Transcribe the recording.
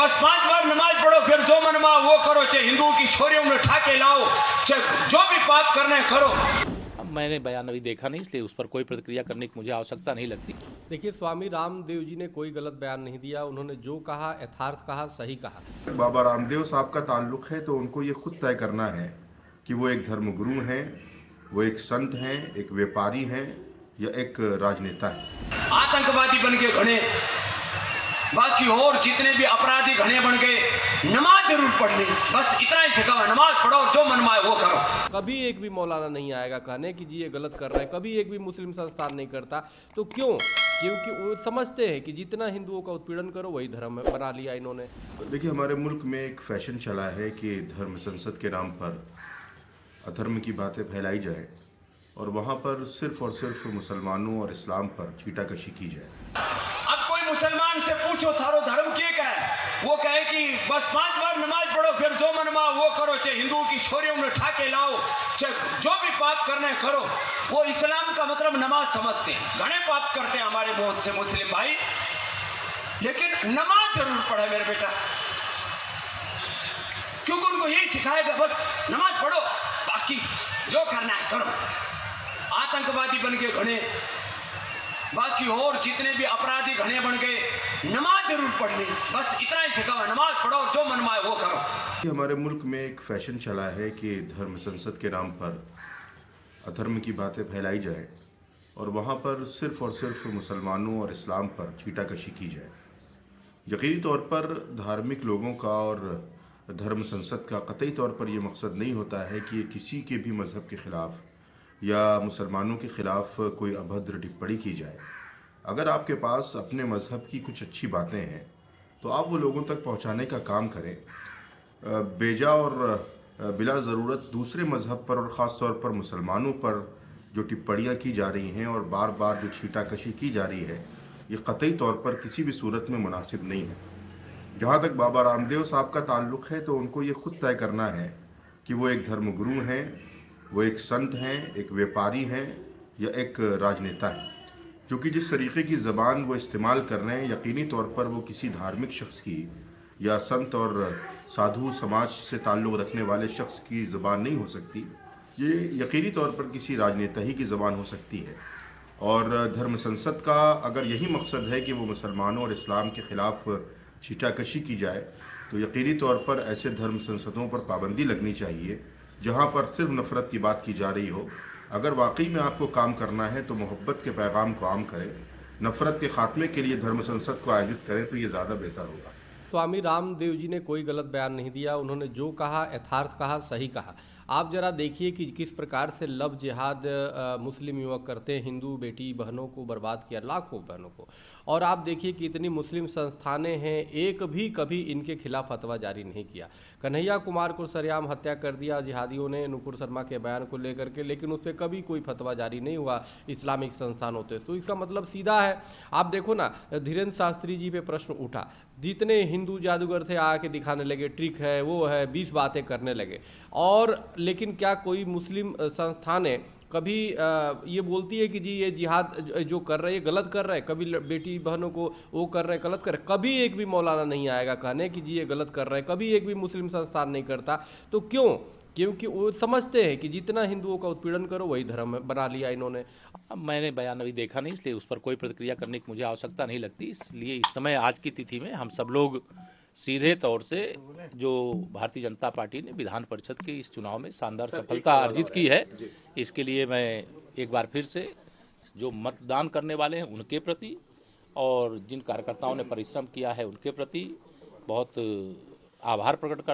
बस 5 बार नमाज पढ़ो, फिर जो मनवा वो करो, चाहे हिंदुओं की छोरियों में उठा के लाओ, चाहे जो भी पाप करना है करो। अब मैंने बयान अभी देखा नहीं, इसलिए उस पर कोई प्रतिक्रिया करने की मुझे आवश्यकता नहीं लगती। देखिए, स्वामी रामदेव जी ने कोई गलत बयान नहीं दिया। उन्होंने जो कहा यथार्थ कहा, सही कहा। बाबा रामदेव साहब का ताल्लुक है तो उनको ये खुद तय करना है कि वो एक धर्मगुरु हैं, वो एक संत हैं, एक व्यापारी हैं या एक राजनेता हैं। आतंकवादी बन के घने, बाकी और जितने भी अपराधी घने बन गए, नमाज जरूर पढ़नी, बस इतना ही सिखावा, नमाज पढ़ो, जो मनमाए वो करो। कभी एक भी मौलाना नहीं आएगा कहने कि जी ये गलत कर रहे हैं, कभी एक भी मुस्लिम संस्थान नहीं करता। तो क्यों? क्योंकि वो समझते हैं कि जितना हिंदुओं का उत्पीड़न करो वही धर्म बना लिया इन्होंने। देखिए, हमारे मुल्क में एक फैशन चला है कि धर्म संसद के नाम पर अधर्म की बातें फैलाई जाए और वहाँ पर सिर्फ और सिर्फ मुसलमानों और इस्लाम पर छीटाकशी की जाए। अब कोई मुसलमान से पूछो थारो धर्म क्या है, वो कहे कि बस 5 बार नमाज पढ़ो, फिर जो मनवा वो करो, चाहे हिंदुओं की छोरियों में उठा के लाओ, चाहे जो भी पाप करना है करो। वो इस्लाम का मतलब नमाज समझते हैं। घने पाप करते हैं हमारे बहुत से मुस्लिम भाई, लेकिन नमाज जरूर पढ़े मेरे बेटा, क्योंकि उनको यही सिखाएगा, बस नमाज पढ़ो, बाकी जो करना है करो। आतंकवादी बन के घने, बाकी और जितने भी अपराधी घने बन गए, नमाज जरूर पढ़नी, बस इतना ही सिखावा, नमाज पढ़ो, जो मनमाए वो करो। हमारे मुल्क में एक फैशन चला है कि धर्म संसद के नाम पर अधर्म की बातें फैलाई जाए और वहाँ पर सिर्फ और सिर्फ मुसलमानों और इस्लाम पर छीटाकशी की जाए। यकीनी तौर पर धार्मिक लोगों का और धर्म संसद का कतई तौर पर यह मकसद नहीं होता है कि किसी के भी मज़हब के ख़िलाफ़ या मुसलमानों के ख़िलाफ़ कोई अभद्र टिप्पणी की जाए। अगर आपके पास अपने मज़हब की कुछ अच्छी बातें हैं तो आप वो लोगों तक पहुंचाने का काम करें। बेजा और बिला ज़रूरत दूसरे मज़हब पर और ख़ास तौर पर मुसलमानों पर जो टिप्पणियाँ की जा रही हैं और बार बार जो छीटाकशी की जा रही है, ये कतई तौर पर किसी भी सूरत में मुनासिब नहीं है। जहाँ तक बाबा रामदेव साहब का ताल्लुक़ है तो उनको ये खुद तय करना है कि वो एक धर्मगुरु हैं, वो एक संत हैं, एक व्यापारी हैं या एक राजनेता हैं। क्योंकि जिस तरीके की ज़बान वो इस्तेमाल कर रहे हैं, यकीनी तौर पर वो किसी धार्मिक शख्स की या संत और साधु समाज से ताल्लुक़ रखने वाले शख्स की ज़बान नहीं हो सकती। ये यकीनी तौर पर किसी राजनेता ही की ज़बान हो सकती है। और धर्म संसद का अगर यही मकसद है कि वो मुसलमानों और इस्लाम के ख़िलाफ़ छीटाकशी की जाए तो यकीनी तौर पर ऐसे धर्म संसदों पर पाबंदी लगनी चाहिए जहाँ पर सिर्फ नफ़रत की बात की जा रही हो। अगर वाकई में आपको काम करना है तो मोहब्बत के पैगाम को आम करें, नफ़रत के ख़ात्मे के लिए धर्म संसद को आयोजित करें तो ये ज़्यादा बेहतर होगा। स्वामी रामदेव जी ने कोई गलत बयान नहीं दिया। उन्होंने जो कहा यथार्थ कहा, सही कहा। आप जरा देखिए कि किस प्रकार से लव जिहाद मुस्लिम युवक करते हैं, हिंदू बेटी बहनों को बर्बाद किया, लाखों बहनों को। और आप देखिए कि इतनी मुस्लिम संस्थानें हैं, एक भी कभी इनके खिलाफ फतवा जारी नहीं किया। कन्हैया कुमार को सरेआम हत्या कर दिया जिहादियों ने नुपुर शर्मा के बयान को लेकर के, लेकिन उस पर कभी कोई फतवा जारी नहीं हुआ इस्लामिक संस्थानों से। तो इसका मतलब सीधा है। आप देखो ना, धीरेन्द्र शास्त्री जी पे प्रश्न उठा, जितने हिंदू जादूगर थे आके दिखाने लगे, ट्रिक है वो है, 20 बातें करने लगे। और लेकिन क्या कोई मुस्लिम संस्थानें कभी ये बोलती है कि जी ये जिहाद जो कर रहे हैं ये गलत कर रहे हैं, कभी बेटी बहनों को वो कर रहे हैं गलत कर रहे हैं? कभी एक भी मौलाना नहीं आएगा कहने कि जी ये गलत कर रहे हैं, कभी एक भी मुस्लिम संस्थान नहीं करता। तो क्यों? क्योंकि वो समझते हैं कि जितना हिंदुओं का उत्पीड़न करो वही धर्म बना लिया इन्होंने। अब मैंने बयान अभी देखा नहीं, इसलिए उस पर कोई प्रतिक्रिया करने की मुझे आवश्यकता नहीं लगती। इसलिए इस समय आज की तिथि में हम सब लोग सीधे तौर से जो भारतीय जनता पार्टी ने विधान परिषद के इस चुनाव में शानदार सफलता अर्जित की है, इसके लिए मैं एक बार फिर से जो मतदान करने वाले हैं उनके प्रति और जिन कार्यकर्ताओं ने परिश्रम किया है उनके प्रति बहुत आभार प्रकट करता हूं।